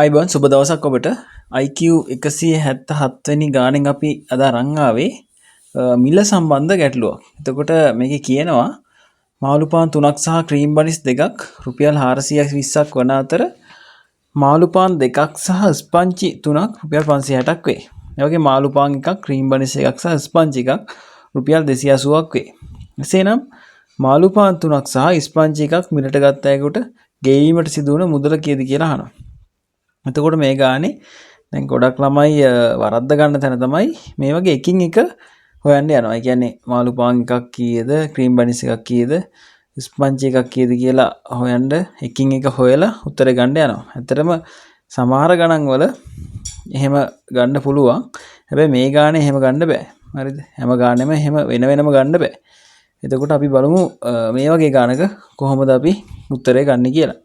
අයිබන් සුබ දවසක් ඔබට IQ 177 වෙනි ගානෙන් අපි අද අරන් ආවේ මිල සම්බන්ධ ගැටලුවක්. එතකොට මේකේ කියනවා මාළු පාන් 3ක් සහ ක්‍රීම් බනිස් 2ක් රුපියල් 420ක් වන අතර මාළු පාන් 2ක් සහ ස්පංචි 3ක් රුපියල් 560ක් වේ. ඒ වගේ මාළු පාන් එකක් ක්‍රීම් බනිස් එකක් සහ ස්පංචි එකක් රුපියල් 280ක් වේ. එසේනම් මාළු පාන් 3ක් සහ ස්පංචි එකක් මිලට ගත්ත අයෙකුට ගෙවීමට සිදුවන මුදල කීයද කියලා අහනවා. එතකොට මේ ගානේ දැන් ගොඩක් ළමයි වරද්ද ගන්න තැන තමයි මේ වගේ එකින් එක හොයන්න යනවා. ඒ කියන්නේ මාළු පාන් එකක් කීයද, ක්‍රීම් බනිස් එකක් කීයද, ස්පංචි එකක් කීයද කියලා හොයන්න එකින් එක හොයලා උත්තරේ ගන්න යනවා. ඇත්තටම සමහර ගණන් වල එහෙම ගන්න පුළුවන්. හැබැයි මේ ගානේ එහෙම ගන්න බෑ. හරිද? හැම ගානෙම එහෙම වෙන වෙනම ගන්න බෑ. එතකොට අපි බලමු මේ වගේ ගානක කොහොමද අපි උත්තරේ ගන්න කියලා.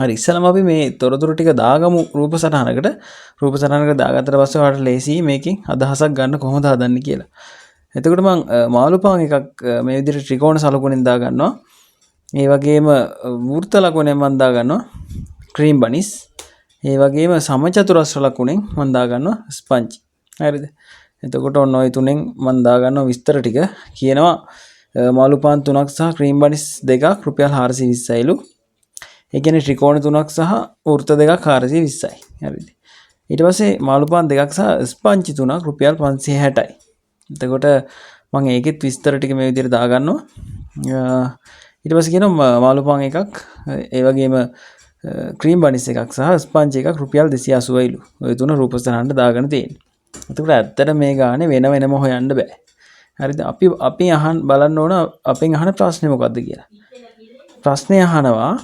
හරි ඉස්සලම අපි මේ තොරතුරු ටික දාගමු රූප සටහනකට දාගත්තට පස්සේ ඔයාලට ලේසි මේකෙන් අදහසක් ගන්න කොහොමද හදන්නේ කියලා. එතකොට මම මාළු පාන් එකක් මේ විදිහට ත්‍රිකෝණ සලකුණෙන් දා ගන්නවා. ඒ වගේම වෘත්ත ලකුණෙන් මම දා ගන්නවා ක්‍රීම් බනිස්. ඒ වගේම සමචතුරස්‍ර ලකුණෙන් මම දා ගන්නවා ස්පංචි. හරිද? එතකොට ඔන්න ඔය තුනෙන් මම දා ගන්නවා විස්තර ටික. කියනවා මාළු පාන් 3ක් සහ ක්‍රීම් බනිස් 2ක් රුපියල් 420යිලු. ඒ කියන්නේ ත්‍රිකෝණ 3ක් සහ වෘත්ත 2ක් 420යි. හරිද? ඊට පස්සේ මාළු පාන් 2ක් සහ ස්පංචි 3ක් රුපියල් 560යි. එතකොට මම ඒකෙත් විස්තර ටික මේ විදිහට දා ගන්නවා. ඊට පස්සේ කියනවා මාළු පාන් එකක් ඒ වගේම ක්‍රීම් බනිස් එකක් සහ ස්පංචි එකක් රුපියල් 280යිලු. ඔය තුන රූප සටහනට දාගෙන තියෙන්නේ. එතකොට ඇත්තට මේ ගානේ වෙන වෙනම හොයන්න බෑ. හරිද? අපි බලන්න ඕන අපෙන් අහන ප්‍රශ්නේ මොකද්ද කියලා. ප්‍රශ්නේ අහනවා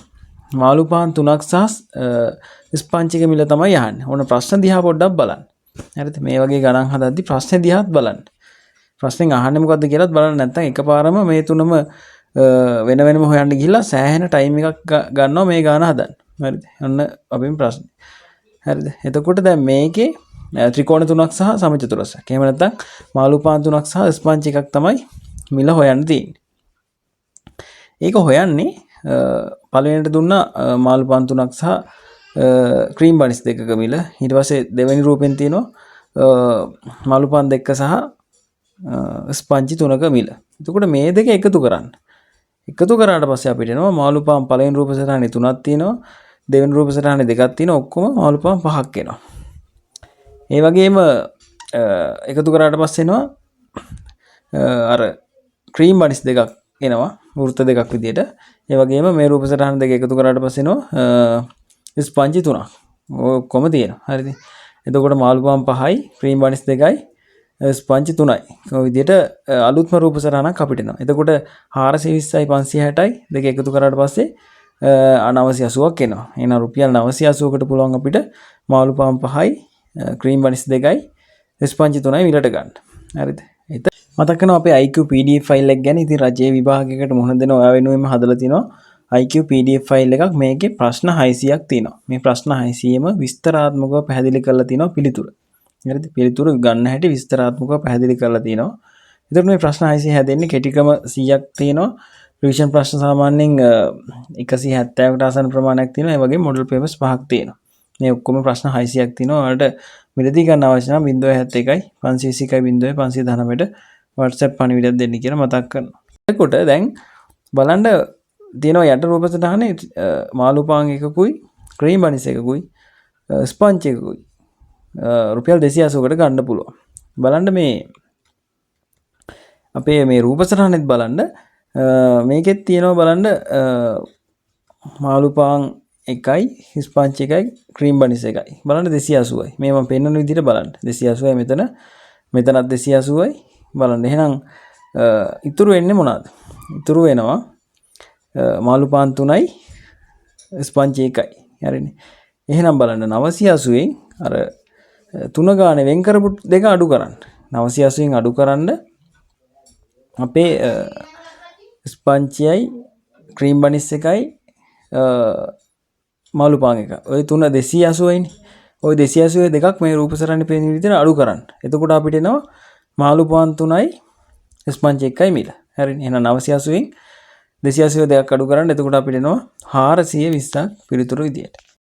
මාළු පාන් 3ක් සහ ස්පංචි එක මිල තමයි අහන්නේ. ඕන ප්‍රශ්න දිහා පොඩ්ඩක් බලන්න. හරිද? මේ වගේ ගණන් හදද්දි ප්‍රශ්නේ දිහාත් බලන්න. ප්‍රශ්නෙන් අහන්නේ මොකද්ද කියලාත් බලන්න. නැත්නම් එකපාරම මේ තුනම වෙන වෙනම හොයන්න ගිහිල්ලා සෑහෙන ටයිම් එකක් ගන්නවා මේ ගාන හදන්න. හරිද? ඔන්න අපින් ප්‍රශ්නේ. හරිද? එතකොට දැන් මේකේ ත්‍රිකෝණ 3ක් සහ සමචතුරස්‍රයක්. එහෙම නැත්නම් මාළු පාන් 3ක් සහ ස්පංචි එකක් තමයි මිල හොයන්න තියෙන්නේ. ඒක හොයන්නේ පළවෙනිට දුන්නා මාළු පාන් 3ක් සහ ක්‍රීම් බනිස් 2ක මිල. ඊට පස්සේ දෙවෙනි රූපෙන් තියෙනවා මාළු පාන් 2 සහ ස්පංචි 3ක මිල. එතකොට මේ දෙක එකතු කරන්න. එකතු කරාට පස්සේ අපිට එනවා මාළු පාන් පළවෙනි රූප සටහනේ 3ක් තියෙනවා. දෙවෙනි රූප සටහනේ 2ක් තියෙනවා. ඔක්කොම මාළු පාන් 5ක් එනවා. ඒ වගේම එකතු කරාට පස්සේ එනවා අර ක්‍රීම් බනිස් 2ක් එනවා. වෘත්ත 2ක් විදියට. ඒ වගේම මේ රූප සටහන දෙක එකතු කරාට පස්සේ එනවා ස්පංචි 3ක්. ඔක්කොම තියෙනවා. හරිද? එතකොට මාළු පාන් 5යි, ක්‍රීම් බනිස් 2යි, ස්පංචි 3යි. ඔය විදියට අලුත්ම රූප සටහනක් අපිට එනවා. එතකොට 420යි 560යි දෙක එකතු කරාට පස්සේ 980ක් එනවා. එහෙනම් රුපියල් 980කට පුළුවන් අපිට මාළු පාන් 5යි, ක්‍රීම් බනිස් 2යි, ස්පංචි 3යි මිලට ගන්න. හරිද? මතක් කරනවා අපේ IQ PDF ෆයිල් එක ගැන. ඉතින් රජයේ විභාගයකට මුහුණ දෙන ඔයා වෙනුවෙන්ම හදලා තිනවා IQ PDF ෆයිල් එකක්. මේකේ ප්‍රශ්න 600ක් තියෙනවා. මේ ප්‍රශ්න 600ෙම විස්තරාත්මකව පැහැදිලි කරලා තිනවා පිළිතුර. හරිද? පිළිතුර ගන්න හැටි විස්තරාත්මකව පැහැදිලි කරලා තිනවා. එතකොට මේ ප්‍රශ්න 600 හැදෙන්නේ කෙටි ක්‍රම 100ක් තියෙනවා. රිවිෂන් ප්‍රශ්න සාමාන්‍යයෙන් 170කට ආසන්න ප්‍රමාණයක් තියෙනවා. ඒ වගේම මොඩල් පේපර්ස් 5ක් තියෙනවා. මේ ඔක්කොම ප්‍රශ්න 600ක් තියෙනවා. ඔයාලට මිලදී ගන්න අවශ්‍ය නම් 071යි 521යි 0519ට WhatsApp පණිවිඩයක් දෙන්න කියලා මතක් කරනවා. එතකොට දැන් බලන්න තියෙනවා යට රූප සටහනේ මාළු පාන් එකකුයි, ක්‍රීම් බනිස් එකකුයි, ස්පංචි එකකුයි රුපියල් 280කට ගන්න පුළුවන්. බලන්න මේ අපේ මේ රූප සටහනෙත් බලන්න මේකෙත් තියෙනවා බලන්න මාළු පාන් එකයි, ස්පංචි එකයි, ක්‍රීම් බනිස් එකයි. බලන්න 280යි. මේ මම පෙන්නන විදිහට බලන්න. 280යි මෙතනත් 280යි. බලන්න. එහෙනම් ඉතුරු වෙන්නේ මොනවාද? ඉතුරු වෙනවා මාළු පාන් 3යි, ස්පංචි 1යි. හරිනේ. එහෙනම් බලන්න 980න් අර 3 ගානේ වෙන් කරපු දෙක අඩු කරන්න. 980න් අඩු කරන්න අපේ ස්පංචියයි, ක්‍රීම් බනිස් එකයි, මාළු පාන් එක. ওই තුන 280යිනේ. ওই 280 දෙකක් මේ රූප සටහනේ පේන විදිහට අඩු කරන්න. එතකොට අපිට එනවා මාළු පාන් 3යි, ස්පංචි 1යි මිල. හරිනේ. එහෙනම් 980න් 280 දෙකක් අඩු කරන්න. එතකොට අපිට එනවා 420ක් පිළිතුරු විදියට.